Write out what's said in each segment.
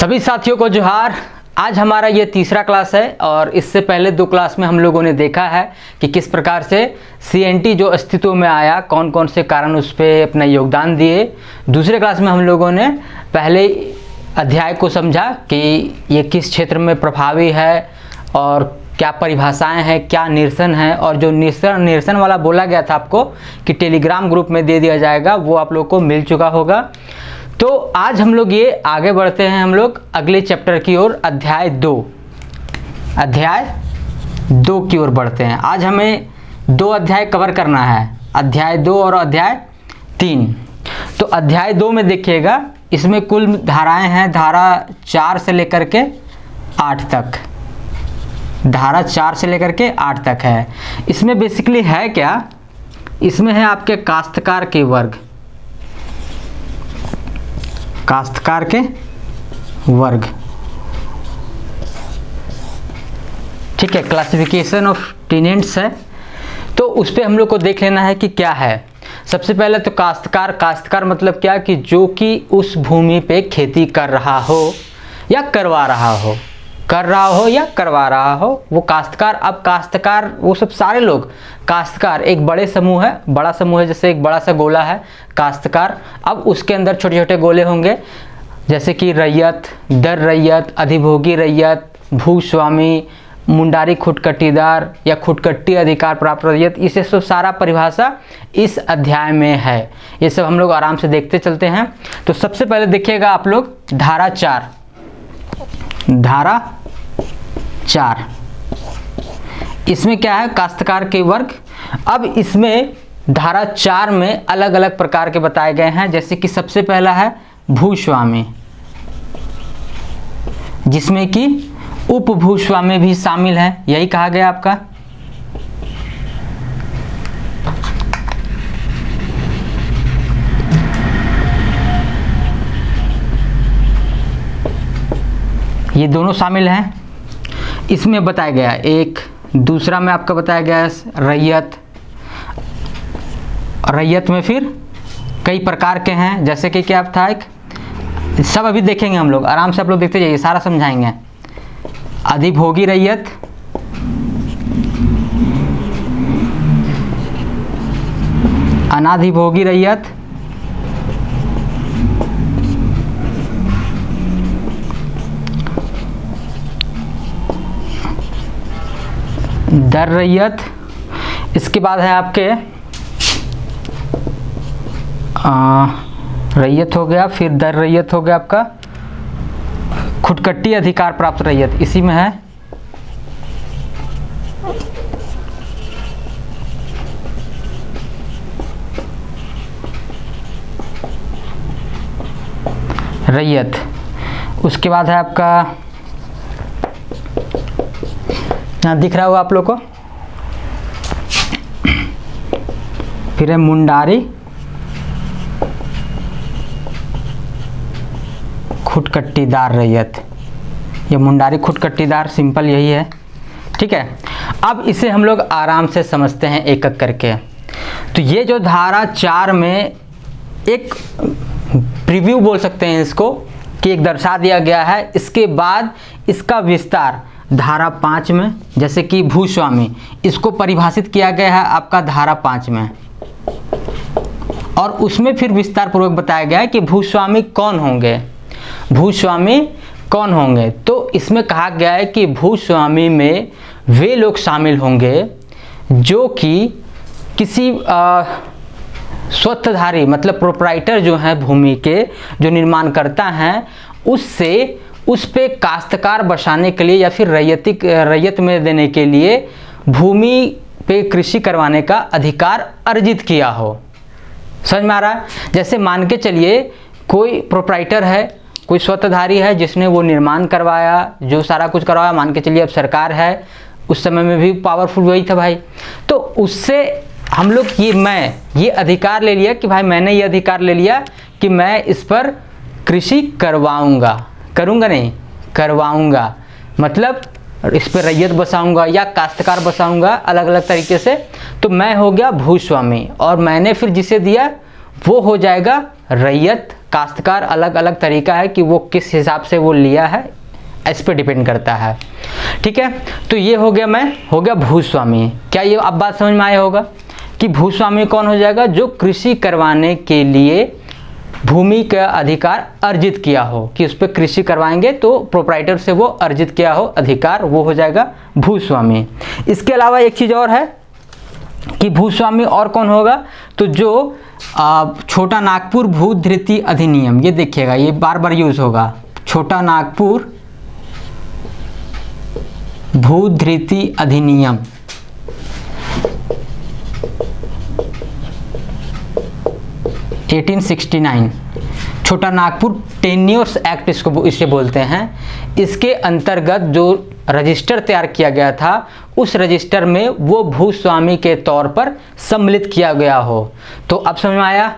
सभी साथियों को जोहार। आज हमारा ये तीसरा क्लास है और इससे पहले दो क्लास में हम लोगों ने देखा है कि किस प्रकार से CNT जो अस्तित्व में आया, कौन कौन से कारण उस पर अपना योगदान दिए। दूसरे क्लास में हम लोगों ने पहले अध्याय को समझा कि ये किस क्षेत्र में प्रभावी है और क्या परिभाषाएं हैं, क्या निरसन है। और जो निरसन वाला बोला गया था आपको कि टेलीग्राम ग्रुप में दे दिया जाएगा, वो आप लोग को मिल चुका होगा। तो आज हम लोग ये आगे बढ़ते हैं, हम लोग अगले चैप्टर की ओर, अध्याय 2 की ओर बढ़ते हैं। आज हमें 2 अध्याय कवर करना है, अध्याय 2 और अध्याय 3। तो अध्याय 2 में देखिएगा, इसमें कुल धाराएं हैं, धारा 4 से लेकर के 8 तक। धारा 4 से लेकर के 8 तक है। इसमें बेसिकली है क्या, इसमें है आपके काश्तकार के वर्ग, काश्तकार के वर्ग, ठीक है। क्लासिफिकेशन ऑफ टेनेंट्स है, तो उस पर हम लोग को देख लेना है कि क्या है। सबसे पहले तो काश्तकार मतलब क्या कि जो कि उस भूमि पे खेती कर रहा हो या करवा रहा हो, वो काश्तकार। अब काश्तकार वो सब सारे लोग, काश्तकार एक बड़ा समूह है, जैसे एक बड़ा सा गोला है काश्तकार। अब उसके अंदर छोटे छोटे गोले होंगे, जैसे कि रैयत, दर रैयत, अधिभोगी रैयत, भूस्वामी, मुंडारी खुटकट्टीदार या खुटकट्टी अधिकार प्राप्त रैयत। इसे सब सारा परिभाषा इस अध्याय में है। ये सब हम लोग आराम से देखते चलते हैं। तो सबसे पहले देखिएगा आप लोग धारा 4, इसमें क्या है, काश्तकार के वर्ग। अब इसमें धारा 4 में अलग अलग प्रकार के बताए गए हैं, जैसे कि सबसे पहला है भूस्वामी, जिसमें कि उपभूस्वामी भी शामिल है, यही कहा गया आपका। ये दोनों शामिल हैं, इसमें बताया गया एक। दूसरा में आपका बताया गया है रैयत में फिर कई प्रकार के हैं, जैसे कि क्या था एक, सब अभी देखेंगे हम लोग, आराम से आप लोग देखते जाइए, सारा समझाएंगे। अधिभोगी रैयत, अनाधिभोगी रैयत, दर रैयत। इसके बाद है आपके रैयत हो गया, फिर दर रैयत हो गया आपका खुटकट्टी अधिकार प्राप्त रैयत, इसी में है। रैयत। उसके बाद है आपका, यहाँ दिख रहा होगा आप लोग को, फिर है मुंडारी खुटकट्टीदार रैयत। ये मुंडारी खुटकट्टीदार, सिंपल यही है, ठीक है। अब इसे हम लोग आराम से समझते हैं एक एक करके। तो ये जो धारा 4 में एक प्रीव्यू बोल सकते हैं इसको, कि एक दर्शा दिया गया है। इसके बाद इसका विस्तार धारा 5 में, जैसे कि भूस्वामी, इसको परिभाषित किया गया है आपका धारा 5 में, और उसमें फिर विस्तार पूर्वक बताया गया है कि भूस्वामी कौन होंगे। तो इसमें कहा गया है कि भूस्वामी में वे लोग शामिल होंगे जो कि किसी स्वत्वधारी, मतलब प्रोप्राइटर जो हैं भूमि के, जो निर्माण करता हैं, उससे उस पे काश्तकार बसाने के लिए या फिर रैयत में देने के लिए भूमि पे कृषि करवाने का अधिकार अर्जित किया हो। समझ में आ रहा है? जैसे मान के चलिए कोई प्रोप्राइटर है, कोई स्वत्वधारी है, जिसने वो निर्माण करवाया, जो सारा कुछ करवाया, मान के चलिए अब सरकार है, उस समय में भी पावरफुल वही था भाई। तो उससे हम लोग ये अधिकार ले लिया कि भाई मैंने ये अधिकार ले लिया कि मैं इस पर कृषि करवाऊंगा, मतलब इस पर रैयत बसाऊंगा या काश्तकार बसाऊंगा, अलग अलग तरीके से। तो मैं हो गया भूस्वामी, और मैंने फिर जिसे दिया वो हो जाएगा रैयत काश्तकार अलग अलग तरीका है कि वो किस हिसाब से वो लिया है, इस पर डिपेंड करता है। ठीक है, तो ये हो गया भूस्वामी। क्या ये अब बात समझ में आया होगा कि भूस्वामी कौन हो जाएगा? जो कृषि करवाने के लिए भूमि का अधिकार अर्जित किया हो, कि उस पर कृषि करवाएंगे तो प्रोप्राइटर से वो अर्जित किया हो अधिकार, वो हो जाएगा भूस्वामी। इसके अलावा एक चीज़ और है कि भूस्वामी और कौन होगा? तो जो छोटा नागपुर भूधृति अधिनियम, ये देखिएगा ये बार बार यूज होगा, छोटा नागपुर भूधृति अधिनियम, छोटा नागपुर टेन्योर्स एक्ट इसे बोलते हैं। इसके अंतर्गत जो रजिस्टर तैयार किया गया था, उस रजिस्टर में वो भूस्वामी के तौर पर सम्मिलित किया गया हो। तो अब समझ में आया,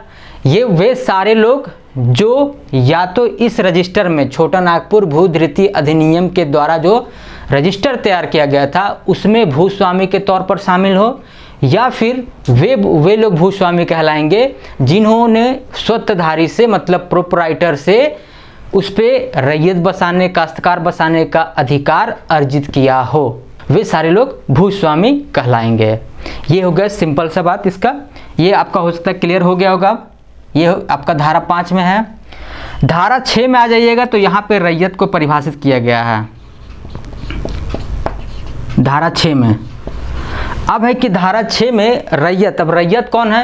ये वे सारे लोग जो या तो इस रजिस्टर में छोटा नागपुर भूधृति अधिनियम के द्वारा जो रजिस्टर तैयार किया गया था उसमें भूस्वामी के तौर पर शामिल हो, या फिर वे लोग भूस्वामी कहलाएंगे जिन्होंने स्वत्वधारी से मतलब प्रोप्राइटर से उस पे रैयत बसाने, काश्तकार बसाने का अधिकार अर्जित किया हो, वे सारे लोग भूस्वामी कहलाएंगे। ये हो गया सिंपल सा बात इसका। ये आपका हो सकता है क्लियर हो गया होगा। ये आपका धारा 5 में है। धारा 6 में आ जाइएगा तो यहाँ पे रैयत को परिभाषित किया गया है। धारा 6 में अब है कि धारा 6 में रैयत। अब रैयत कौन है?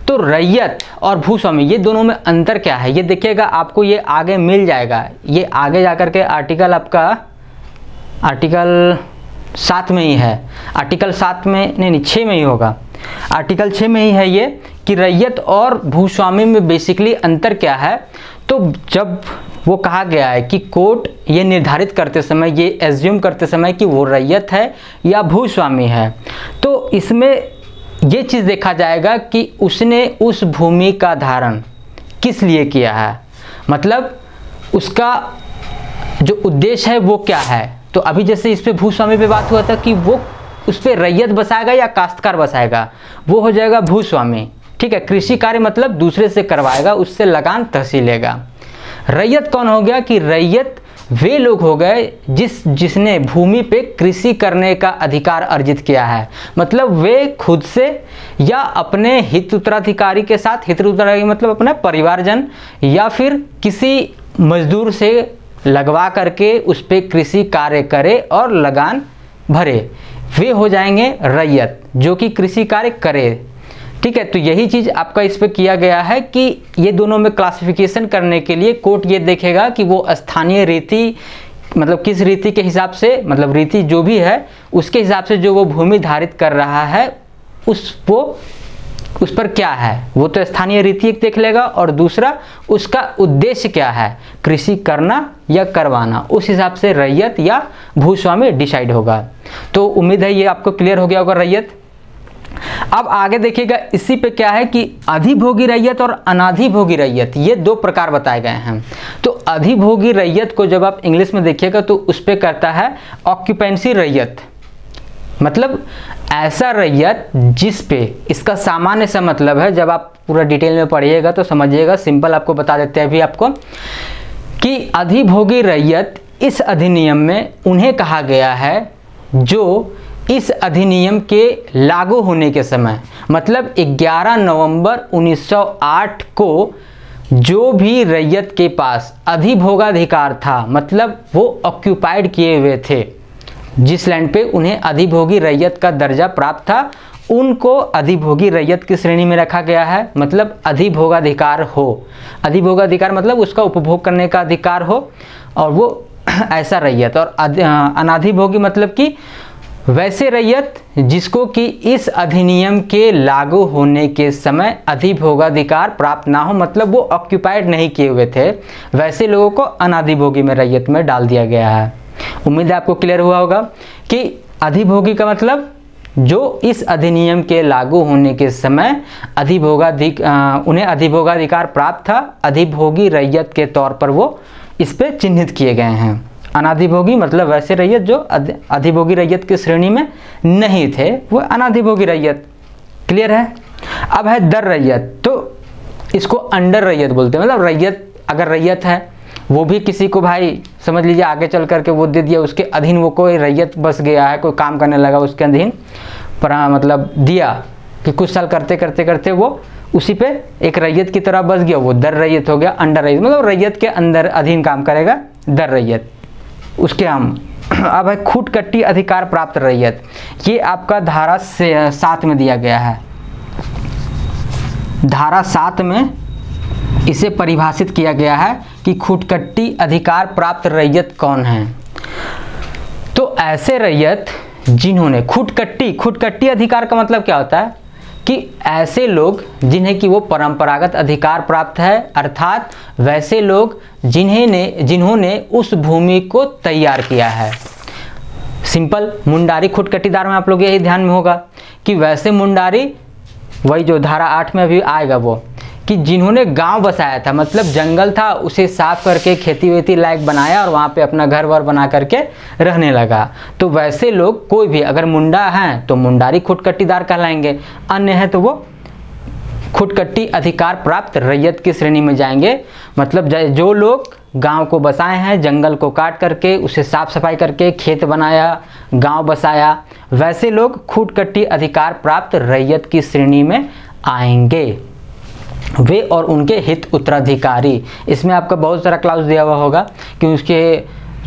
तो रैयत और भूस्वामी ये दोनों में अंतर क्या है, ये देखिएगा आपको ये आगे मिल जाएगा। ये आगे जाकर के आर्टिकल आपका आर्टिकल 7 में ही है। आर्टिकल 7 में नहीं 6 में ही होगा। आर्टिकल 6 में ही है ये कि रैयत और भूस्वामी में बेसिकली अंतर क्या है। तो जब वो कहा गया है कि कोर्ट ये निर्धारित करते समय, ये एज्यूम करते समय कि वो रैयत है या भूस्वामी है, तो इसमें ये चीज़ देखा जाएगा कि उसने उस भूमि का धारण किस लिए किया है, मतलब उसका जो उद्देश्य है वो क्या है। तो अभी जैसे इस पे भूस्वामी पे बात हुआ था कि वो उस पर रैयत बसाएगा या काश्तकार बसाएगा, वो हो जाएगा भूस्वामी। ठीक है, कृषि कार्य मतलब दूसरे से करवाएगा, उससे लगान तहसीलेगा। रैयत कौन हो गया कि रैयत वे लोग हो गए जिसने भूमि पे कृषि करने का अधिकार अर्जित किया है, मतलब वे खुद से या अपने हित उत्तराधिकारी के साथ, हित उत्तराधिकारी मतलब अपने परिवारजन या फिर किसी मजदूर से लगवा करके उस पे कृषि कार्य करे और लगान भरे, वे हो जाएंगे रैयत जो कि कृषि कार्य करे। ठीक है, तो यही चीज़ आपका इस पे किया गया है कि ये दोनों में क्लासिफिकेशन करने के लिए कोर्ट ये देखेगा कि वो स्थानीय रीति मतलब किस रीति के हिसाब से, मतलब रीति जो भी है उसके हिसाब से जो वो भूमि धारित कर रहा है उस पर क्या है, वो तो स्थानीय रीति एक देख लेगा, और दूसरा उसका उद्देश्य क्या है, कृषि करना या करवाना, उस हिसाब से रैयत या भूस्वामी डिसाइड होगा। तो उम्मीद है ये आपको क्लियर हो गया होगा रैयत। अब आगे देखिएगा इसी पे क्या है कि अधिभोगी रैयत और अनाधिभोगी रैयत, ये दो प्रकार बताए गए हैं। तो अधिभोगी रैयत को जब आप इंग्लिश में देखिएगा तो उस पे करता है ऑक्यूपेंसी रैयत, मतलब ऐसा रैयत जिस पे, इसका सामान्य सा मतलब है, जब आप पूरा डिटेल में पढ़िएगा तो समझिएगा, सिंपल आपको बता देते हैं अभी आपको कि अधिभोगी रैयत इस अधिनियम में उन्हें कहा गया है जो इस अधिनियम के लागू होने के समय, मतलब 11 नवंबर 1908 को जो भी रैयत के पास अधिभोगाधिकार था, मतलब वो ऑक्यूपाइड किए हुए थे, जिस लैंड पे उन्हें अधिभोगी रैयत का दर्जा प्राप्त था, उनको अधिभोगी रैयत की श्रेणी में रखा गया है, मतलब अधिभोगाधिकार हो। अधिभोगाधिकार मतलब उसका उपभोग करने का अधिकार हो, और वो ऐसा रैयत। और अनाधिभोगी मतलब कि वैसे रैयत जिसको कि इस अधिनियम के लागू होने के समय अधिभोगाधिकार प्राप्त ना हो, मतलब वो ऑक्यूपाइड नहीं किए हुए थे, वैसे लोगों को अनाधिभोगी में रैयत में डाल दिया गया है। उम्मीद है आपको क्लियर हुआ होगा कि अधिभोगी का मतलब जो इस अधिनियम के लागू होने के समय उन्हें अधिभोगाधिकार प्राप्त था, अधिभोगी रैयत के तौर पर वो इस पे चिन्हित किए गए हैं। अनाधिभोगी मतलब वैसे रैयत जो अधिभोगी रैयत की श्रेणी में नहीं थे, वो अनाधिभोगी रैयत। क्लियर है। अब है दर रैयत। तो इसको अंडर रैयत बोलते हैं। मतलब रैयत, अगर रैयत है वो भी किसी को भाई समझ लीजिए आगे चल करके वो दे दिया, उसके अधीन वो कोई रैयत बस गया है, कोई काम करने लगा उसके अधीन पर मतलब दिया कि कुछ साल करते करते करते वो उसी पे एक रैयत की तरह बस गया, वो दर रैयत हो गया, अंडर रैयत। मतलब रैयत के अंदर अधीन काम करेगा, दर रैयत उसके हम। अब है खुटकट्टी अधिकार प्राप्त रैयत, ये आपका धारा 7 में दिया गया है। धारा 7 में इसे परिभाषित किया गया है कि खुटकट्टी अधिकार प्राप्त रैयत कौन है। तो ऐसे रैयत जिन्होंने खुटकट्टी अधिकार का मतलब क्या होता है कि ऐसे लोग जिन्हें कि वो परंपरागत अधिकार प्राप्त है, अर्थात वैसे लोग जिन्होंने उस भूमि को तैयार किया है। सिंपल, मुंडारी खुटकट्टीदार में आप लोग यही ध्यान में होगा कि वैसे मुंडारी, वही जो धारा 8 में अभी आएगा वो, कि जिन्होंने गांव बसाया था, मतलब जंगल था उसे साफ करके खेती वेती लायक बनाया और वहाँ पे अपना घर वर बना करके रहने लगा। तो वैसे लोग कोई भी अगर मुंडा हैं तो मुंडारी खुटकट्टीदार कहलाएंगे, अन्य है तो वो खुटकट्टी अधिकार प्राप्त रैयत की श्रेणी में जाएंगे। मतलब जो लोग गांव को बसाए हैं, जंगल को काट करके उसे साफ सफाई करके खेत बनाया, गांव बसाया, वैसे लोग खुटकट्टी अधिकार प्राप्त रैयत की श्रेणी में आएंगे। वे और उनके हित उत्तराधिकारी, इसमें आपका बहुत सारा क्लाउज दिया हुआ होगा कि उसके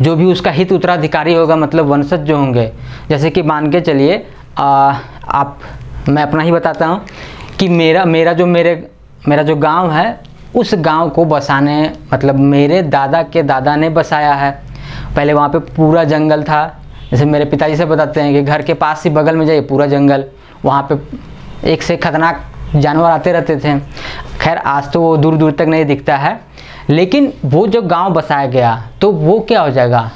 जो भी उसका हित उत्तराधिकारी होगा, मतलब वंशज जो होंगे, जैसे कि मान के चलिए मैं अपना ही बताता हूँ कि मेरा जो गांव है, उस गांव को बसाने, मतलब मेरे दादा के दादा ने बसाया है। पहले वहाँ पे पूरा जंगल था, जैसे मेरे पिताजी से बताते हैं कि घर के पास ही बगल में जाइए पूरा जंगल, वहाँ पे एक से खतरनाक जानवर आते रहते थे। खैर आज तो वो दूर दूर तक नहीं दिखता है, लेकिन वो जो गांव बसाया गया तो वो क्या हो जाएगा,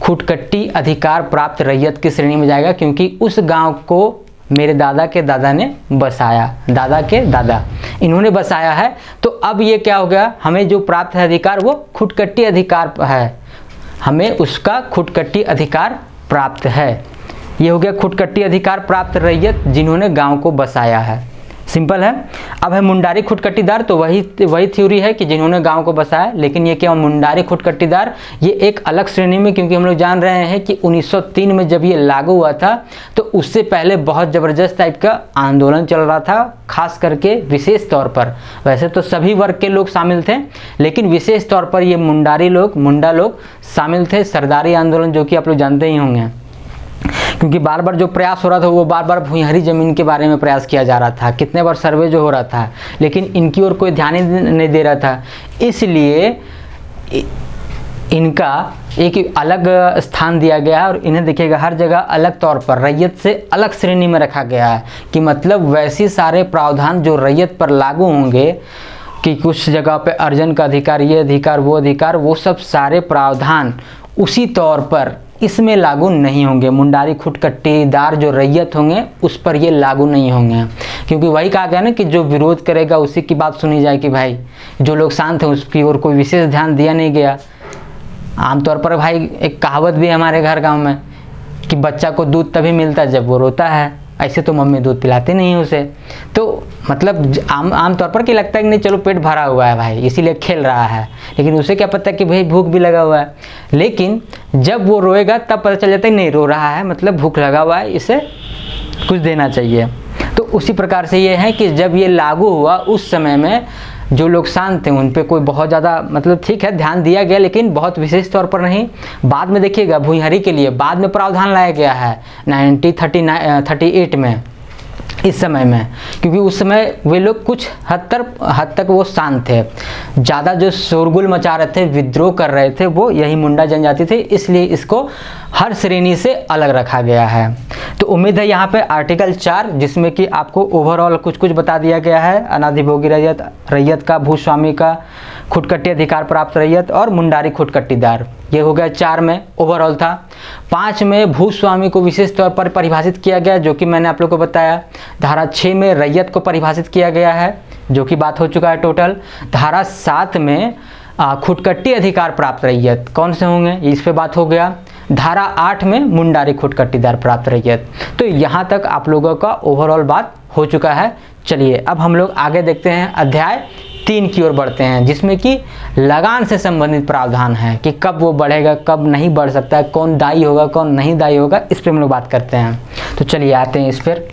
खुटकट्टी अधिकार प्राप्त रैयत की श्रेणी में जाएगा, क्योंकि उस गांव को मेरे दादा के दादा ने बसाया, दादा के दादा इन्होंने बसाया है। तो अब ये क्या हो गया, हमें जो प्राप्त है अधिकार वो खुटकट्टी अधिकार है, हमें उसका खुटकट्टी अधिकार प्राप्त है। ये हो गया खुटकट्टी अधिकार प्राप्त रैयत जिन्होंने गांव को बसाया है। सिंपल है। अब है मुंडारी खुटकट्टीदार, तो वही थ्योरी है कि जिन्होंने गांव को बसाया, लेकिन ये क्या मुंडारी खुटकट्टीदार ये एक अलग श्रेणी में, क्योंकि हम लोग जान रहे हैं कि 1903 में जब ये लागू हुआ था तो उससे पहले बहुत ज़बरदस्त टाइप का आंदोलन चल रहा था, खास करके विशेष तौर पर, वैसे तो सभी वर्ग के लोग शामिल थे लेकिन विशेष तौर पर ये मुंडा लोग शामिल थे। सरदारी आंदोलन जो कि आप लोग जानते ही होंगे, क्योंकि बार बार जो प्रयास हो रहा था वो बार बार भूमिहरी ज़मीन के बारे में प्रयास किया जा रहा था, कितने बार सर्वे जो हो रहा था, लेकिन इनकी ओर कोई ध्यान ही नहीं दे रहा था। इसलिए इनका एक अलग स्थान दिया गया है और इन्हें देखिएगा हर जगह अलग तौर पर रैयत से अलग श्रेणी में रखा गया है, कि मतलब वैसे सारे प्रावधान जो रैयत पर लागू होंगे कि कुछ जगह पे अर्जन का अधिकार, ये अधिकार, वो सब सारे प्रावधान उसी तौर पर इसमें लागू नहीं होंगे। मुंडारी खुटकट्टीदार जो रैयत होंगे उस पर ये लागू नहीं होंगे, क्योंकि वही कहा गया ना कि जो विरोध करेगा उसी की बात सुनी जाए, कि भाई जो लोग शांत हैं उसकी ओर कोई विशेष ध्यान दिया नहीं गया। आमतौर पर भाई एक कहावत भी है हमारे घर गांव में कि बच्चा को दूध तभी मिलता है जब वो रोता है, ऐसे तो मम्मी दूध पिलाती नहीं है उसे। तो मतलब आमतौर पर क्या लगता है कि नहीं चलो पेट भरा हुआ है भाई इसीलिए खेल रहा है, लेकिन उसे क्या पता कि भाई भूख भी लगा हुआ है। लेकिन जब वो रोएगा तब पता चल जाता है नहीं रो रहा है मतलब भूख लगा हुआ है, इसे कुछ देना चाहिए। तो उसी प्रकार से ये है कि जब ये लागू हुआ उस समय में जो लोग शांत थे उन पे कोई बहुत ज़्यादा मतलब ठीक है ध्यान दिया गया, लेकिन बहुत विशेष तौर पर नहीं। बाद में देखिएगा भूमिहरी के लिए बाद में प्रावधान लाया गया है 1938 में, इस समय में, क्योंकि उस समय वे लोग कुछ हद तक वो शांत थे। ज़्यादा जो शोरगुल मचा रहे थे, विद्रोह कर रहे थे, वो यही मुंडा जनजाति थे, इसलिए इसको हर श्रेणी से अलग रखा गया है। तो उम्मीद है यहाँ पे आर्टिकल 4 जिसमें कि आपको ओवरऑल कुछ बता दिया गया है, अनाधिभोगी रैयत का, भूस्वामी का, खुटकट्टी अधिकार प्राप्त रैयत और मुंडारी खुटकट्टीदार, ये हो गया 4 में ओवरऑल था। 5 में भूस्वामी को विशेष तौर पर परिभाषित किया गया जो कि मैंने आप लोग को बताया। धारा 6 में रैयत को परिभाषित किया गया है जो कि बात हो चुका है टोटल। धारा 7 में खुटकट्टी अधिकार प्राप्त रैयत कौन से होंगे इस पे बात हो गया। धारा 8 में मुंडारी खुटकट्टीदार प्राप्त रैयत। तो यहाँ तक आप लोगों का ओवरऑल बात हो चुका है चलिए अब हम लोग आगे देखते हैं, अध्याय 3 की ओर बढ़ते हैं, जिसमें कि लगान से संबंधित प्रावधान है कि कब वो बढ़ेगा, कब नहीं बढ़ सकता है, कौन दायी होगा, कौन नहीं दायी होगा, इस पर हम लोग बात करते हैं। तो चलिए आते हैं इस पर।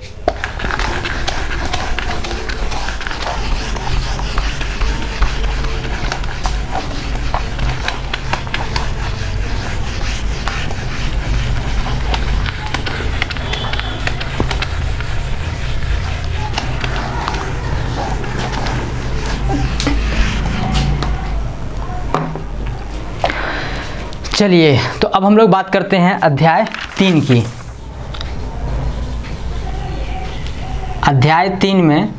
चलिए तो अब हम लोग बात करते हैं अध्याय 3 की। अध्याय 3 में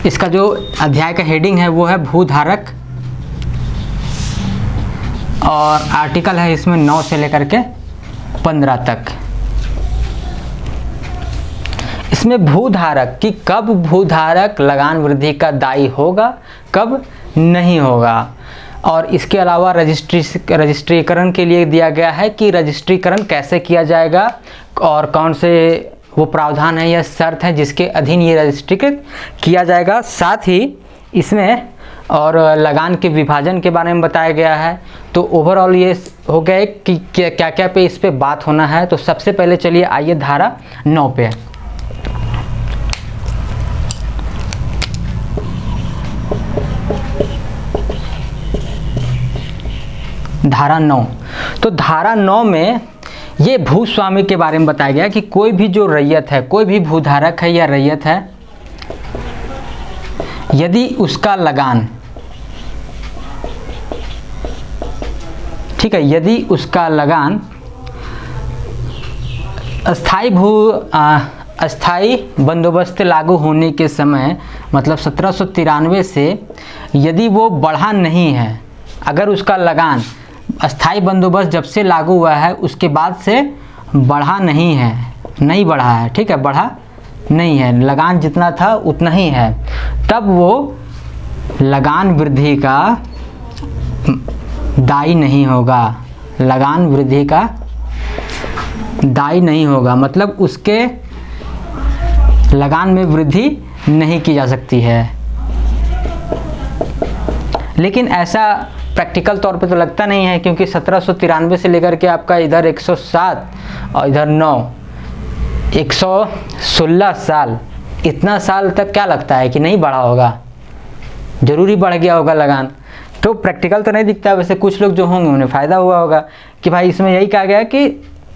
इसका जो अध्याय का हेडिंग है वो है भूधारक, और आर्टिकल है इसमें 9 से लेकर के 15 तक। इसमें भूधारक कि कब भूधारक लगान वृद्धि का दायी होगा, कब नहीं होगा, और इसके अलावा रजिस्ट्रीकरण के लिए दिया गया है कि रजिस्ट्रीकरण कैसे किया जाएगा और कौन से वो प्रावधान है या शर्त है जिसके अधीन ये रजिस्ट्रीकृत किया जाएगा। साथ ही इसमें और लगान के विभाजन के बारे में बताया गया है। तो ओवरऑल ये हो गया कि क्या क्या पे इस पे बात होना है। तो सबसे पहले चलिए आइए धारा 9 पे। धारा 9, तो धारा 9 में ये भूस्वामी के बारे में बताया गया कि कोई भी जो रैयत है, कोई भी भूधारक है या रैयत है, यदि उसका लगान, ठीक है, यदि उसका लगान अस्थाई बंदोबस्त लागू होने के समय मतलब 1793 से यदि वो बढ़ा नहीं है, अगर उसका लगान अस्थाई बंदोबस्त जब से लागू हुआ है उसके बाद से बढ़ा नहीं है, नहीं बढ़ा है, ठीक है, बढ़ा नहीं है, लगान जितना था उतना ही है, तब वो लगान वृद्धि का दायी नहीं होगा। लगान वृद्धि का दायी नहीं होगा मतलब उसके लगान में वृद्धि नहीं की जा सकती है। लेकिन ऐसा प्रैक्टिकल तौर पे तो लगता नहीं है, क्योंकि 1793 से लेकर के आपका इधर 107 और इधर 9, 116 साल, इतना साल तक क्या लगता है कि नहीं बढ़ा होगा, जरूरी बढ़ गया होगा लगान। तो प्रैक्टिकल तो नहीं दिखता। वैसे कुछ लोग जो होंगे उन्हें फ़ायदा हुआ होगा कि भाई इसमें यही कहा गया कि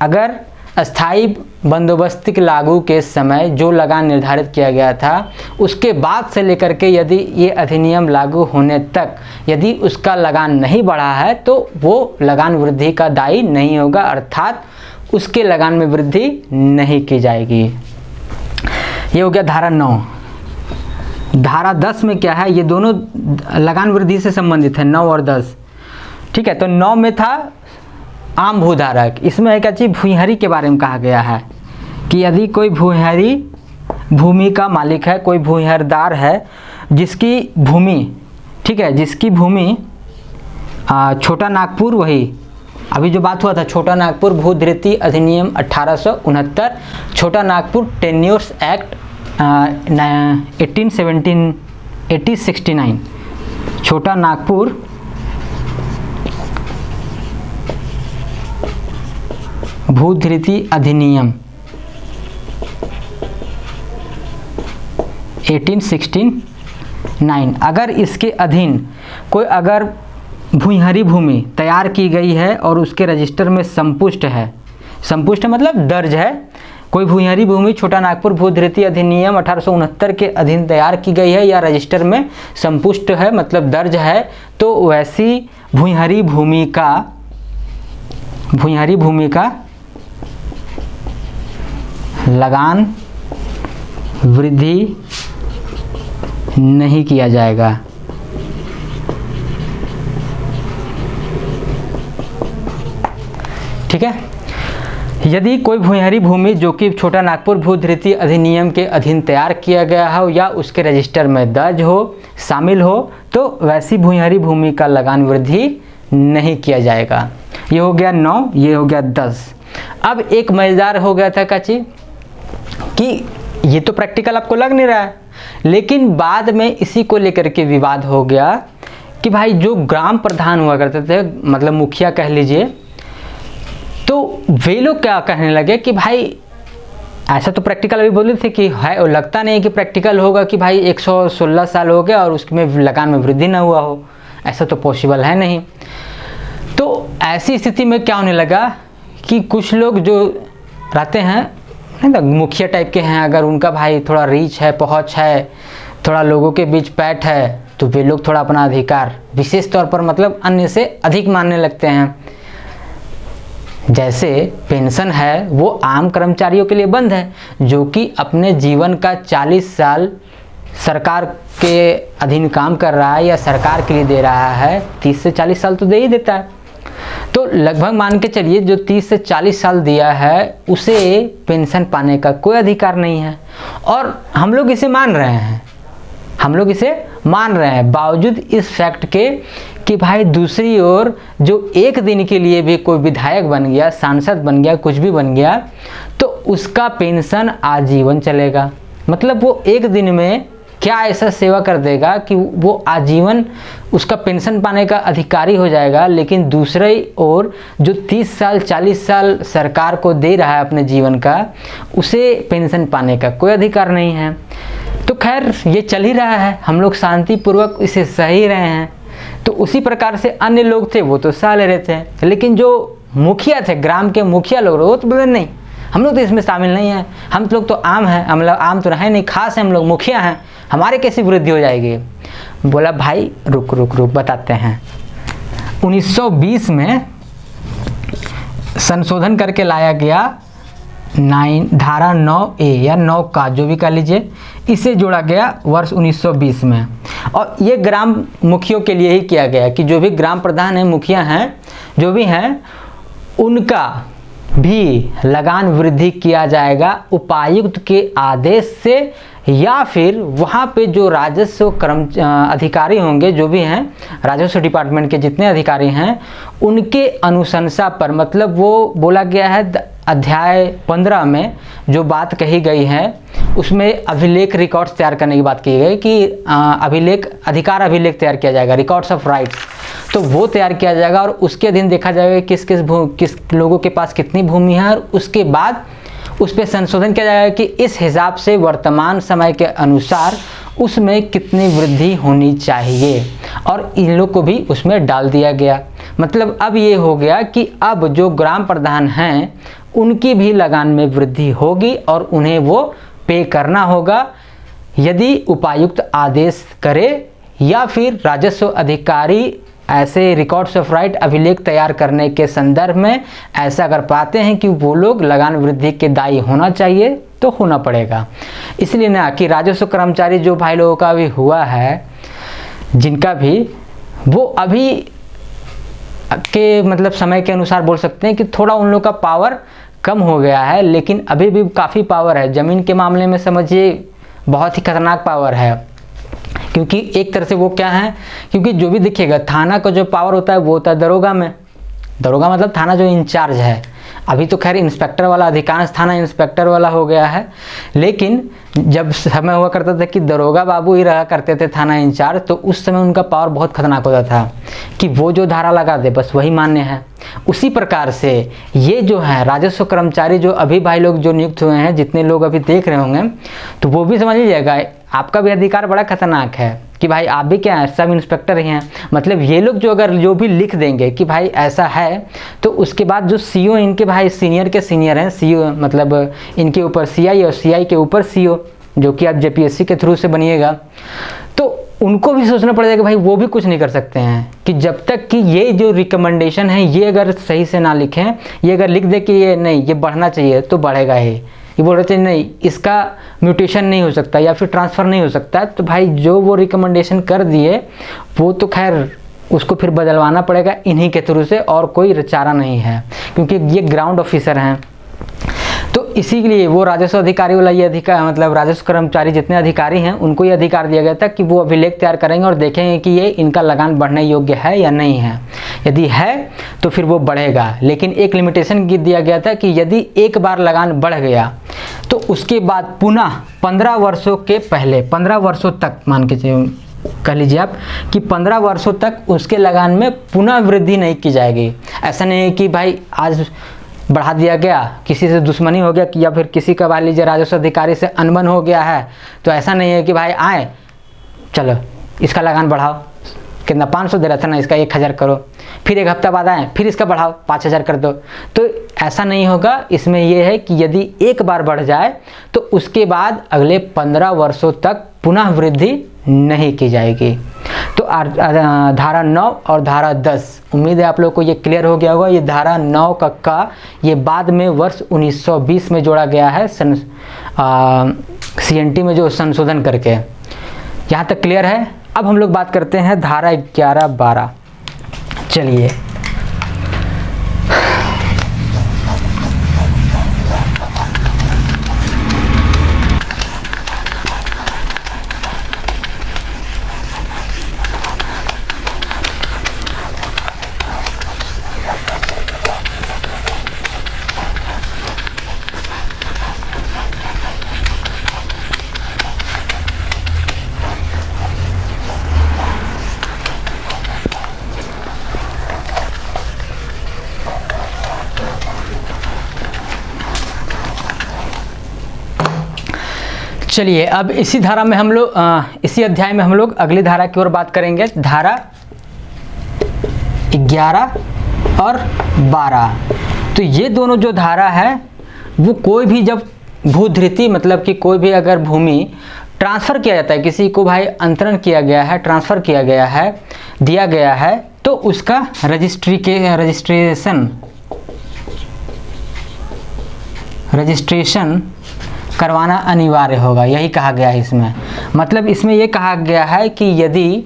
अगर अस्थाई बंदोबस्त लागू के समय जो लगान निर्धारित किया गया था उसके बाद से लेकर के यदि ये अधिनियम लागू होने तक यदि उसका लगान नहीं बढ़ा है तो वो लगान वृद्धि का दायी नहीं होगा, अर्थात उसके लगान में वृद्धि नहीं की जाएगी। ये हो गया धारा 9। धारा 10 में क्या है, ये दोनों लगान वृद्धि से संबंधित है, 9 और 10, ठीक है। तो 9 में था आम भूधारक, इसमें एक अच्छी भूइंहरी के बारे में कहा गया है कि यदि कोई भूइंहरी भूमि का मालिक है, कोई भूइंहरदार है जिसकी भूमि, ठीक है, जिसकी भूमि छोटा नागपुर, वही अभी जो बात हुआ था छोटा नागपुर भूधृति अधिनियम 1869, छोटा नागपुर टेन्योर्स एक्ट 1869, छोटा नागपुर भूधृति अधिनियम 1869, अगर इसके अधीन कोई अगर भूइंहरी भूमि तैयार की गई है और उसके रजिस्टर में संपुष्ट है, संपुष्ट मतलब दर्ज है, कोई भूइंहरी भूमि छोटा नागपुर भूधृति अधिनियम 1869 के अधीन तैयार की गई है या रजिस्टर में संपुष्ट है मतलब दर्ज है, तो वैसी भूइंहरी भूमि का लगान वृद्धि नहीं किया जाएगा। ठीक है। यदि कोई भूइंहरी भूमि जो कि छोटा नागपुर भूधृति अधिनियम के अधीन तैयार किया गया हो या उसके रजिस्टर में दर्ज हो, शामिल हो, तो वैसी भूइंहरी भूमि का लगान वृद्धि नहीं किया जाएगा। ये हो गया 9, ये हो गया 10। अब एक मजेदार हो गया था काची कि ये तो प्रैक्टिकल आपको लग नहीं रहा है, लेकिन बाद में इसी को लेकर के विवाद हो गया कि भाई जो ग्राम प्रधान हुआ करते थे, मतलब मुखिया कह लीजिए, तो वे लोग क्या कहने लगे कि भाई ऐसा तो प्रैक्टिकल अभी बोले थे कि है, और लगता नहीं कि प्रैक्टिकल होगा कि भाई 116 साल हो गया और उसमें लगान में वृद्धि ना हुआ हो, ऐसा तो पॉसिबल है नहीं। तो ऐसी स्थिति में क्या होने लगा कि कुछ लोग जो रहते हैं ना मुखिया टाइप के हैं, अगर उनका भाई थोड़ा रीच है, पहुंच है, थोड़ा लोगों के बीच पैठ है, तो वे लोग थोड़ा अपना अधिकार विशेष तौर पर मतलब अन्य से अधिक मानने लगते हैं। जैसे पेंशन है वो आम कर्मचारियों के लिए बंद है, जो कि अपने जीवन का 40 साल सरकार के अधीन काम कर रहा है या सरकार के लिए दे रहा है, 30 से 40 साल तो दे ही देता है। तो लगभग मान के चलिए जो 30 से 40 साल दिया है उसे पेंशन पाने का कोई अधिकार नहीं है, और हम लोग इसे मान रहे हैं, बावजूद इस फैक्ट के कि भाई दूसरी ओर जो एक दिन के लिए भी कोई विधायक बन गया, सांसद बन गया, कुछ भी बन गया, तो उसका पेंशन आजीवन चलेगा। मतलब वो एक दिन में क्या ऐसा सेवा कर देगा कि वो आजीवन उसका पेंशन पाने का अधिकारी हो जाएगा। लेकिन दूसरी ओर जो 30 साल 40 साल सरकार को दे रहा है अपने जीवन का, उसे पेंशन पाने का कोई अधिकार नहीं है। तो खैर ये चल ही रहा है, हम लोग शांतिपूर्वक इसे सह ही रहे हैं। तो उसी प्रकार से अन्य लोग थे वो तो सह ले रहे थे, लेकिन जो मुखिया थे, ग्राम के मुखिया लोग, वो तो बोले नहीं, हम लोग तो इसमें शामिल नहीं हैं, हम लोग तो आम हैं, हम लोग आम तो रहे नहीं, खास है, हम लोग मुखिया हैं, हमारे कैसी वृद्धि हो जाएगी। बोला भाई रुक बताते हैं। 1920 में संशोधन करके लाया गया धारा 9A या 9 का जो भी कह लीजिए, इसे जोड़ा गया वर्ष 1920 में। और ये ग्राम मुखियों के लिए ही किया गया कि जो भी ग्राम प्रधान हैं, मुखिया हैं, जो भी हैं, उनका भी लगान वृद्धि किया जाएगा उपायुक्त के आदेश से, या फिर वहाँ पे जो राजस्व अधिकारी होंगे, जो भी हैं राजस्व डिपार्टमेंट के जितने अधिकारी हैं, उनके अनुशंसा पर। मतलब वो बोला गया है अध्याय 15 में जो बात कही गई है उसमें अभिलेख रिकॉर्ड्स तैयार करने की बात की गई कि अधिकार अभिलेख तैयार किया जाएगा, रिकॉर्ड्स ऑफ राइट्स, तो वो तैयार किया जाएगा और उसके अधीन देखा जाएगा किस लोगों के पास कितनी भूमि है, और उसके बाद उस पर संशोधन किया जाएगा कि इस हिसाब से वर्तमान समय के अनुसार उसमें कितनी वृद्धि होनी चाहिए, और इन लोग को भी उसमें डाल दिया गया। मतलब अब ये हो गया कि अब जो ग्राम प्रधान हैं उनकी भी लगान में वृद्धि होगी और उन्हें वो पे करना होगा, यदि उपायुक्त आदेश करे या फिर राजस्व अधिकारी ऐसे रिकॉर्ड्स ऑफ राइट अभिलेख तैयार करने के संदर्भ में ऐसा अगर पाते हैं कि वो लोग लगान वृद्धि के दायी होना चाहिए तो होना पड़ेगा। इसलिए ना कि राजस्व कर्मचारी जो भाई लोगों का भी हुआ है, जिनका भी, वो अभी के मतलब समय के अनुसार बोल सकते हैं कि थोड़ा उन लोग का पावर कम हो गया है, लेकिन अभी भी काफ़ी पावर है। ज़मीन के मामले में समझिए बहुत ही खतरनाक पावर है, क्योंकि एक तरह से वो क्या है, क्योंकि जो भी दिखेगा थाना का जो पावर होता है वो होता है दरोगा में। दरोगा मतलब थाना जो इंचार्ज है। अभी तो खैर इंस्पेक्टर वाला, अधिकांश थाना इंस्पेक्टर वाला हो गया है, लेकिन जब समय हुआ करता था कि दरोगा बाबू ही रहा करते थे थाना इंचार्ज, तो उस समय उनका पावर बहुत खतरनाक होता था कि वो जो धारा लगा दे बस वही मान्य है। उसी प्रकार से ये जो है राजस्व कर्मचारी जो अभी भाई लोग जो नियुक्त हुए हैं, जितने लोग अभी देख रहे होंगे, तो वो भी समझ लीजिएगा आपका भी अधिकार बड़ा खतरनाक है कि भाई आप भी क्या है, सब इंस्पेक्टर ही हैं। मतलब ये लोग जो भी लिख देंगे कि भाई ऐसा है, तो उसके बाद जो सीओ इनके भाई सीनियर के सीनियर हैं, सीओ मतलब इनके ऊपर सीआई और सीआई के ऊपर सीओ, जो कि आप जेपीएससी के थ्रू से बनिएगा, तो उनको भी सोचना पड़ेगा कि भाई वो भी कुछ नहीं कर सकते हैं कि जब तक कि ये जो रिकमेंडेशन है ये अगर सही से ना लिखें, ये अगर लिख दे कि ये नहीं, ये बढ़ना चाहिए तो बढ़ेगा ही, ये बोल रहे थे नहीं इसका म्यूटेशन नहीं हो सकता या फिर ट्रांसफ़र नहीं हो सकता, तो भाई जो वो रिकमेंडेशन कर दिए वो तो खैर उसको फिर बदलवाना पड़ेगा इन्हीं के थ्रू से, और कोई चारा नहीं है, क्योंकि ये ग्राउंड ऑफिसर हैं। तो इसी के लिए वो राजस्व अधिकारी वाला ये अधिकार, मतलब राजस्व कर्मचारी जितने अधिकारी हैं उनको ये अधिकार दिया गया था कि वो अभिलेख तैयार करेंगे और देखेंगे कि ये इनका लगान बढ़ने योग्य है या नहीं है। यदि है तो फिर वो बढ़ेगा, लेकिन एक लिमिटेशन दिया गया था कि यदि एक बार लगान बढ़ गया तो उसके बाद पुनः 15 वर्षों के पहले 15 वर्षों तक मान के कह लीजिए आप कि 15 वर्षों तक उसके लगान में पुनः वृद्धि नहीं की जाएगी। ऐसा नहीं है कि भाई आज बढ़ा दिया गया, किसी से दुश्मनी हो गया या फिर किसी का मान लीजिए राजस्व अधिकारी से अनबन हो गया है, तो ऐसा नहीं है कि भाई आए चलो इसका लगान बढ़ाओ, कितना 500 दे रहा था ना, इसका 1000 करो, फिर एक हफ्ता बाद आए फिर इसका बढ़ाओ 5000 कर दो। तो ऐसा नहीं होगा। इसमें यह है कि यदि एक बार बढ़ जाए तो उसके बाद अगले 15 वर्षों तक पुनः वृद्धि नहीं की जाएगी। तो धारा 9 और धारा 10, उम्मीद है आप लोग को ये क्लियर हो गया होगा। ये धारा 9 का ये बाद में वर्ष 1920 में जोड़ा गया है CNT में जो संशोधन करके। यहाँ तक क्लियर है। अब हम लोग बात करते हैं धारा 11, 12। चलिए चलिए अब इसी धारा में हम लोग इसी अध्याय में हम लोग अगली धारा की ओर बात करेंगे। धारा 11 और 12। तो ये दोनों जो धारा है वो कोई भी जब भूधृति मतलब कि कोई भी अगर भूमि ट्रांसफ़र किया जाता है, किसी को भाई अंतरण किया गया है, ट्रांसफ़र किया गया है, दिया गया है, तो उसका रजिस्ट्रेशन करवाना अनिवार्य होगा। यही कहा गया है इसमें। मतलब इसमें यह कहा गया है कि यदि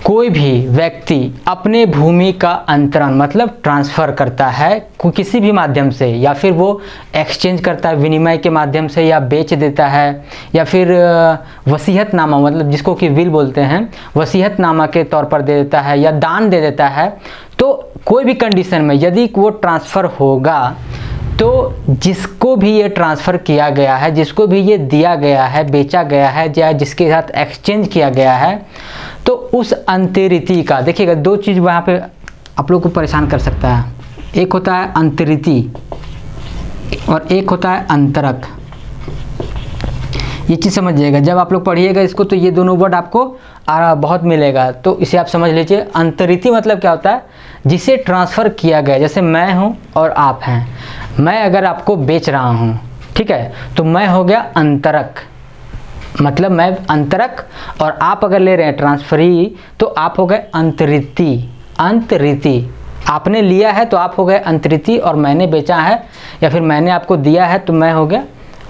कोई भी व्यक्ति अपने भूमि का अंतरण मतलब ट्रांसफ़र करता है किसी भी माध्यम से, या फिर वो एक्सचेंज करता है विनिमय के माध्यम से, या बेच देता है, या फिर वसीयतनामा मतलब जिसको कि विल बोलते हैं, वसीयतनामा के तौर पर दे देता है, या दान दे देता है, तो कोई भी कंडीशन में यदि वो ट्रांसफ़र होगा तो जिसको भी ये ट्रांसफ़र किया गया है, जिसको भी ये दिया गया है, बेचा गया है, या जिसके साथ एक्सचेंज किया गया है, तो उस अंतरिति का देखिएगा, दो चीज़ वहाँ पे आप लोग को परेशान कर सकता है। एक होता है अंतरिति और एक होता है अंतरक। ये चीज़ समझिएगा, जब आप लोग पढ़िएगा इसको तो ये दोनों वर्ड आपको बहुत मिलेगा। तो इसे आप समझ लीजिए। अंतरिति मतलब क्या होता है, जिसे ट्रांसफ़र किया गया, जैसे मैं हूँ और आप हैं, मैं अगर आपको बेच रहा हूँ, ठीक है, तो मैं हो गया अंतरक, मतलब मैं अंतरक, और आप अगर ले रहे हैं ट्रांसफरी तो आप हो गए अंतरिति। अंतरिति आपने लिया है तो आप हो गए अंतरिति, और मैंने बेचा है या फिर मैंने आपको दिया है तो मैं हो गया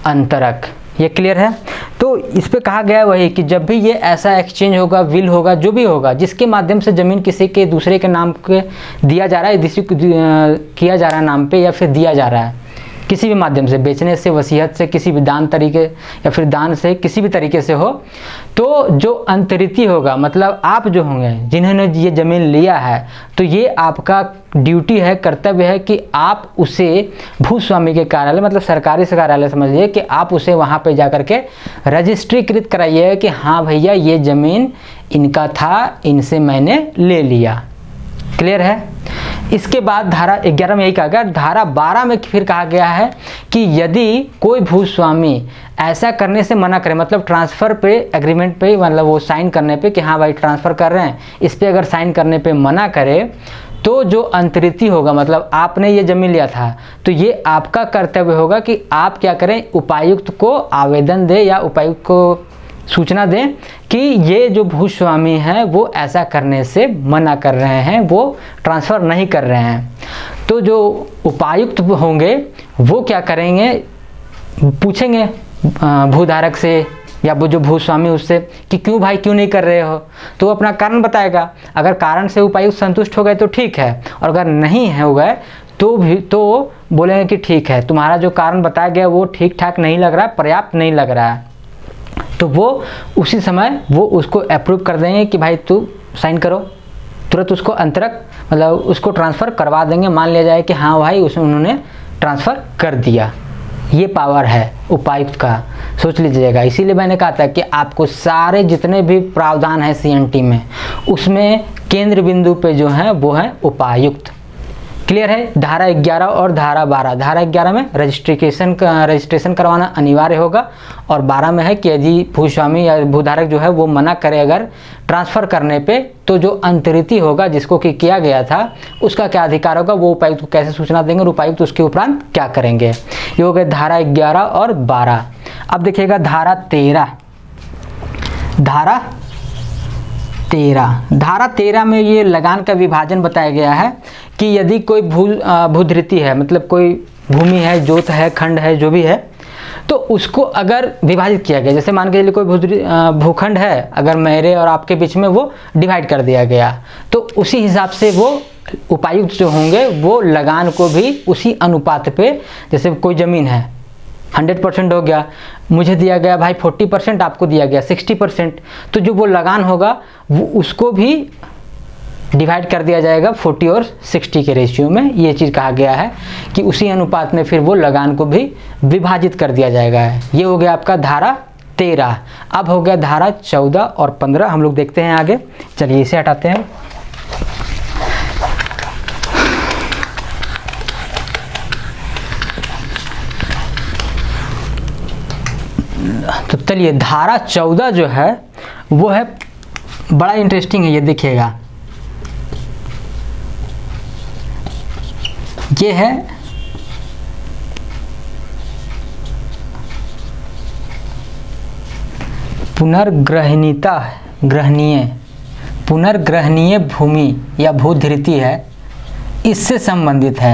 अंतरक। ये क्लियर है। तो इस पे कहा गया है वही कि जब भी ये ऐसा एक्सचेंज होगा, विल होगा, जो भी होगा, जिसके माध्यम से ज़मीन किसी के दूसरे के नाम पे दिया जा रहा है, किया जा रहा है नाम पे, या फिर दिया जा रहा है किसी भी माध्यम से, बेचने से, वसीयत से, किसी भी दान तरीके या फिर दान से, किसी भी तरीके से हो, तो जो अंतरिति होगा मतलब आप जो होंगे जिन्होंने ये ज़मीन लिया है, तो ये आपका ड्यूटी है, कर्तव्य है कि आप उसे भूस्वामी के कार्यालय मतलब सरकारी से कार्यालय समझिए कि आप उसे वहाँ पे जा कर के रजिस्ट्रीकृत कराइए कि हाँ भैया ये ज़मीन इनका था, इनसे मैंने ले लिया। क्लियर है। इसके बाद धारा 11 में यही कहा गया। धारा 12 में फिर कहा गया है कि यदि कोई भूस्वामी ऐसा करने से मना करे, मतलब ट्रांसफ़र पे एग्रीमेंट पे मतलब वो साइन करने पे कि हाँ भाई ट्रांसफ़र कर रहे हैं, इस पे अगर साइन करने पे मना करे, तो जो अंतरिति होगा मतलब आपने ये ज़मीन लिया था, तो ये आपका कर्तव्य होगा कि आप क्या करें, उपायुक्त को आवेदन दें या उपायुक्त को सूचना दें कि ये जो भूस्वामी हैं वो ऐसा करने से मना कर रहे हैं, वो ट्रांसफ़र नहीं कर रहे हैं। तो जो उपायुक्त होंगे वो क्या करेंगे, पूछेंगे भूधारक से या वो जो भूस्वामी उससे कि क्यों भाई क्यों नहीं कर रहे हो, तो वो अपना कारण बताएगा। अगर कारण से उपायुक्त संतुष्ट हो गए तो ठीक है, और अगर नहीं हो गए तो बोलेंगे कि ठीक है, तुम्हारा जो कारण बताया गया वो ठीक ठाक नहीं लग रहा है, पर्याप्त नहीं लग रहा है, तो वो उसी समय वो उसको अप्रूव कर देंगे कि भाई तू साइन करो, तुरंत उसको अंतरक मतलब उसको ट्रांसफ़र करवा देंगे। मान लिया जाए कि हाँ भाई उन्होंने ट्रांसफ़र कर दिया। ये पावर है उपायुक्त का, सोच लीजिएगा। इसीलिए मैंने कहा था कि आपको सारे जितने भी प्रावधान है सीएनटी में, उसमें केंद्र बिंदु पे जो है वो है उपायुक्त। क्लियर है। धारा 11 और धारा 12। धारा 11 में रजिस्ट्रेशन करवाना अनिवार्य होगा, और 12 में है कि यदि भूस्वामी या भूधारक जो है वो मना करे अगर ट्रांसफ़र करने पे, तो जो अंतरित होगा जिसको कि किया गया था उसका क्या अधिकार होगा, वो उपायुक्त को कैसे सूचना देंगे और उपायुक्त उसके उपरांत क्या करेंगे। ये हो गए धारा 11 और 12। अब देखिएगा धारा 13। धारा 13 में ये लगान का विभाजन बताया गया है कि यदि कोई भूधृति है, मतलब कोई भूमि है, जोत है, खंड है, जो भी है, तो उसको अगर विभाजित किया गया, जैसे मान के चलिए कोई भूखंड है, अगर मेरे और आपके बीच में वो डिवाइड कर दिया गया, तो उसी हिसाब से वो उपायुक्त जो होंगे वो लगान को भी उसी अनुपात पे, जैसे कोई ज़मीन है 100% हो गया, मुझे दिया गया भाई 40%, आपको दिया गया 60%, तो जो वो लगान होगा वो उसको भी डिवाइड कर दिया जाएगा 40 और 60 के रेशियो में। ये चीज़ कहा गया है कि उसी अनुपात में फिर वो लगान को भी विभाजित कर दिया जाएगा। ये हो गया आपका धारा 13। अब हो गया धारा 14 और 15। हम लोग देखते हैं आगे। चलिए इसे हटाते हैं। तो चलिए धारा 14 जो है वो है बड़ा इंटरेस्टिंग है। ये देखिएगा, ये है पुनर्ग्रहणीय भूमि या भूधृति है, इससे संबंधित है।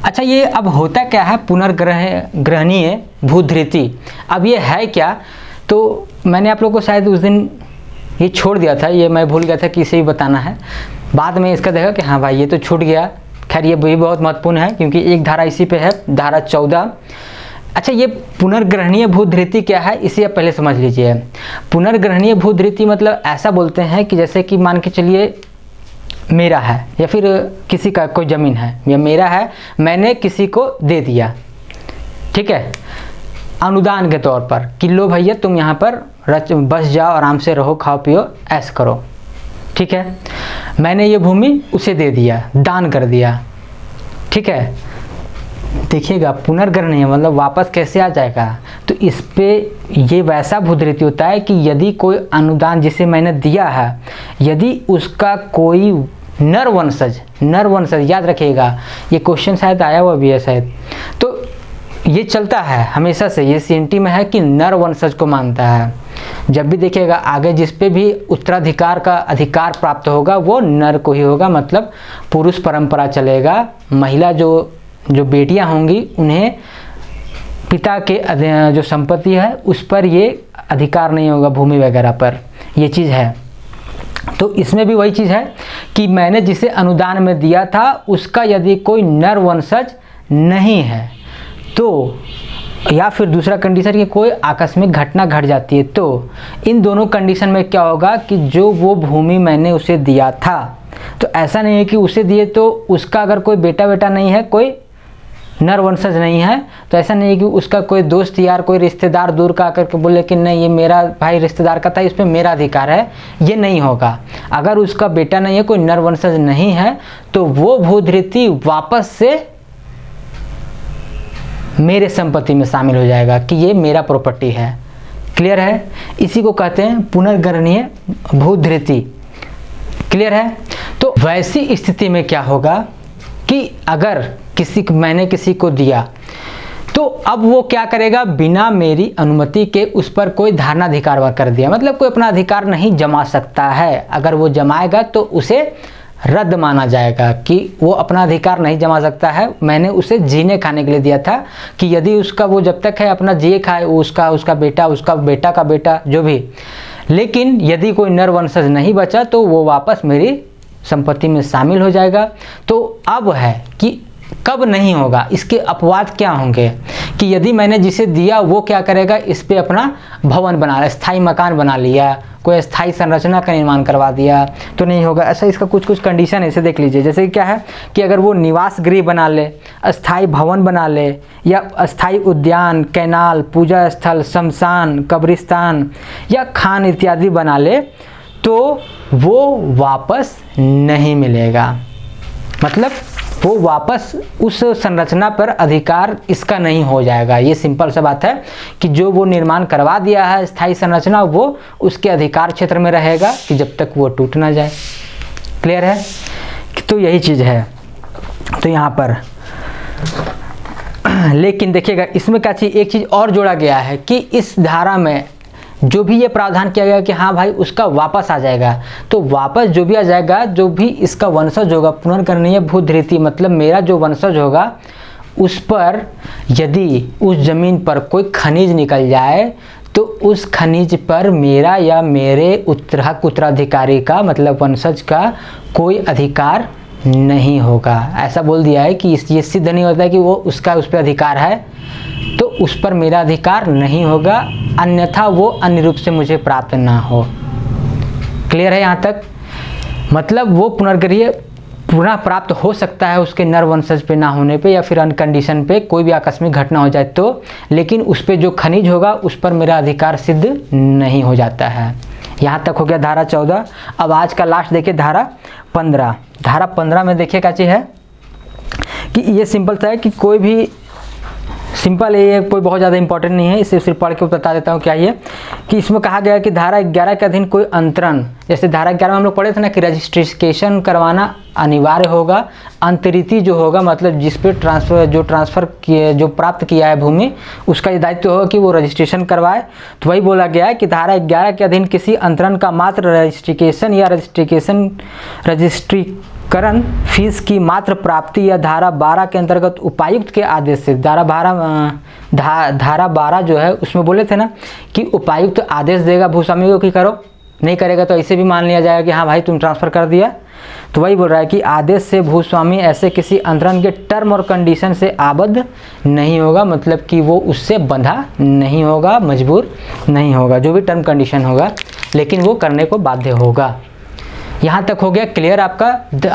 अच्छा, ये अब होता क्या है पुनर्ग्रहणीय भूधृति? अब ये है क्या? तो मैंने आप लोगों को शायद उस दिन ये छोड़ दिया था, ये मैं भूल गया था कि इसे भी बताना है। बाद में इसका देखा कि हाँ भाई ये तो छूट गया। खैर ये भी बहुत महत्वपूर्ण है क्योंकि एक धारा इसी पे है, धारा 14। अच्छा, ये पुनर्ग्रहणीय भूधृति क्या है इसे आप पहले समझ लीजिए। पुनर्ग्रहणीय भूधृति मतलब ऐसा बोलते हैं कि जैसे कि मान के चलिए मेरा है या फिर किसी का कोई ज़मीन है या मेरा है, मैंने किसी को दे दिया, ठीक है, अनुदान के तौर पर कि लो भैया तुम यहाँ पर बस जाओ, आराम से रहो, खाओ पियो, ऐश करो, ठीक है। मैंने ये भूमि उसे दे दिया, दान कर दिया, ठीक है। देखिएगा पुनर्ग्रहणीय मतलब वापस कैसे आ जाएगा, तो इस पे ये वैसा भूधृति होता है कि यदि कोई अनुदान जिसे मैंने दिया है, यदि उसका कोई नर वंशज याद रखिएगा, ये क्वेश्चन शायद आया हुआ भी है शायद, तो ये चलता है हमेशा से, ये सीएनटी में है कि नर वंशज को मानता है। जब भी देखिएगा आगे जिस पे भी उत्तराधिकार का अधिकार प्राप्त होगा वो नर को ही होगा, मतलब पुरुष परंपरा चलेगा। महिला जो बेटियां होंगी उन्हें पिता के जो संपत्ति है उस पर ये अधिकार नहीं होगा, भूमि वगैरह पर, ये चीज़ है। तो इसमें भी वही चीज़ है कि मैंने जिसे अनुदान में दिया था उसका यदि कोई नर वंशज नहीं है तो, या फिर दूसरा कंडीशन कि कोई आकस्मिक घटना घट जाती है, तो इन दोनों कंडीशन में क्या होगा कि जो वो भूमि मैंने उसे दिया था, तो ऐसा नहीं है कि उसे दिए तो उसका अगर कोई बेटा नहीं है, कोई नर वंशज नहीं है, तो ऐसा नहीं है कि उसका कोई दोस्त यार कोई रिश्तेदार दूर का आकर के बोले कि नहीं ये मेरा भाई रिश्तेदार का था, इस पर मेरा अधिकार है, ये नहीं होगा। अगर उसका बेटा नहीं है, कोई नर वंशज नहीं है, तो वो भूधृति वापस से मेरे संपत्ति में शामिल हो जाएगा कि ये मेरा प्रॉपर्टी है। क्लियर है? इसी को कहते हैं पुनर्ग्रहणीय भूधृति। क्लियर है? तो वैसी स्थिति में क्या होगा कि अगर मैंने किसी को दिया तो अब वो क्या करेगा, बिना मेरी अनुमति के उस पर कोई धारणाधिकार कर दिया, मतलब कोई अपना अधिकार नहीं जमा सकता है। अगर वो जमाएगा तो उसे रद्द माना जाएगा कि वो अपना अधिकार नहीं जमा सकता है, मैंने उसे जीने खाने के लिए दिया था, कि यदि उसका वो जब तक है अपना जिए खाए, उसका बेटा का बेटा जो भी, लेकिन यदि कोई नर वंशज नहीं बचा तो वो वापस मेरी संपत्ति में शामिल हो जाएगा। तो अब है कि कब नहीं होगा, इसके अपवाद क्या होंगे कि यदि मैंने जिसे दिया वो क्या करेगा, इस पे अपना भवन बना लिया, स्थायी मकान बना लिया, कोई स्थायी संरचना का निर्माण करवा दिया, तो नहीं होगा। ऐसा इसका कुछ कुछ कंडीशन ऐसे देख लीजिए, जैसे कि क्या है कि अगर वो निवास गृह बना ले, अस्थायी भवन बना ले, या अस्थायी उद्यान, कैनाल, पूजा स्थल, शमशान, कब्रिस्तान या खान इत्यादि बना ले, तो वो वापस नहीं मिलेगा। मतलब वो वापस उस संरचना पर अधिकार इसका नहीं हो जाएगा। ये सिंपल सा बात है कि जो वो निर्माण करवा दिया है स्थायी संरचना, वो उसके अधिकार क्षेत्र में रहेगा कि जब तक वो टूट ना जाए। क्लियर है? तो यही चीज़ है। तो यहाँ पर लेकिन देखिएगा इसमें क्या चीज़, एक चीज़ और जोड़ा गया है कि इस धारा में जो भी ये प्रावधान किया गया कि हाँ भाई उसका वापस आ जाएगा, तो वापस जो भी आ जाएगा, जो भी इसका वंशज होगा, पुनर्करणीय भूधृति, मतलब मेरा जो वंशज होगा उस पर यदि उस ज़मीन पर कोई खनिज निकल जाए तो उस खनिज पर मेरा या मेरे उत्तराधिकारी का, मतलब वंशज का कोई अधिकार नहीं होगा। ऐसा बोल दिया है कि ये सिद्ध नहीं होता है कि वो उसका उस पर अधिकार है, तो उस पर मेरा अधिकार नहीं होगा, अन्यथा वो अन्य रूप से मुझे प्राप्त ना हो। क्लियर है यहाँ तक? मतलब वो पुनर्गृह पुनः प्राप्त हो सकता है उसके नर वंशज पे ना होने पे, या फिर अन्य कंडीशन पे कोई भी आकस्मिक घटना हो जाए तो, लेकिन उस पे जो खनिज होगा उस पर मेरा अधिकार सिद्ध नहीं हो जाता है। यहाँ तक हो गया धारा 14। अब आज का लास्ट देखिए धारा 15। धारा 15 में देखिए क्या चीज़ है कि ये सिंपल सा है कि कोई भी सिंपल है, ये कोई बहुत ज़्यादा इंपॉर्टेंट नहीं है, इसे सिर्फ पढ़ के बता देता हूँ क्या ये कि इसमें कहा गया कि धारा 11 के अधीन कोई अंतरण, जैसे धारा 11 में हम लोग पढ़े थे ना कि रजिस्ट्रेशन करवाना अनिवार्य होगा। अंतरिति जो होगा, मतलब जिस पे ट्रांसफ़र किए जो प्राप्त किया है भूमि, उसका ये दायित्व होगा कि वो रजिस्ट्रेशन करवाए। तो वही बोला गया है कि धारा 11 के अधीन किसी अंतरण का मात्र रजिस्ट्रिकेशन या रजिस्ट्रीकरण फीस की मात्र प्राप्ति, या धारा 12 के अंतर्गत उपायुक्त के आदेश से, धारा 12 जो है उसमें बोले थे ना कि उपायुक्त आदेश देगा भूस्वामी को कि करो, नहीं करेगा तो ऐसे भी मान लिया जाएगा कि हाँ भाई तुम ट्रांसफ़र कर दिया। तो वही बोल रहा है कि आदेश से भूस्वामी ऐसे किसी अंतरण के टर्म और कंडीशन से आबद्ध नहीं होगा, मतलब कि वो उससे बंधा नहीं होगा, मजबूर नहीं होगा, जो भी टर्म कंडीशन होगा, लेकिन वो करने को बाध्य होगा। यहाँ तक हो गया क्लियर आपका।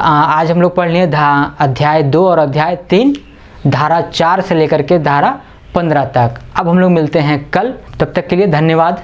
आज हम लोग पढ़ लिए अध्याय 2 और अध्याय 3, धारा 4 से लेकर के धारा 15 तक। अब हम लोग मिलते हैं कल, तब तक के लिए धन्यवाद।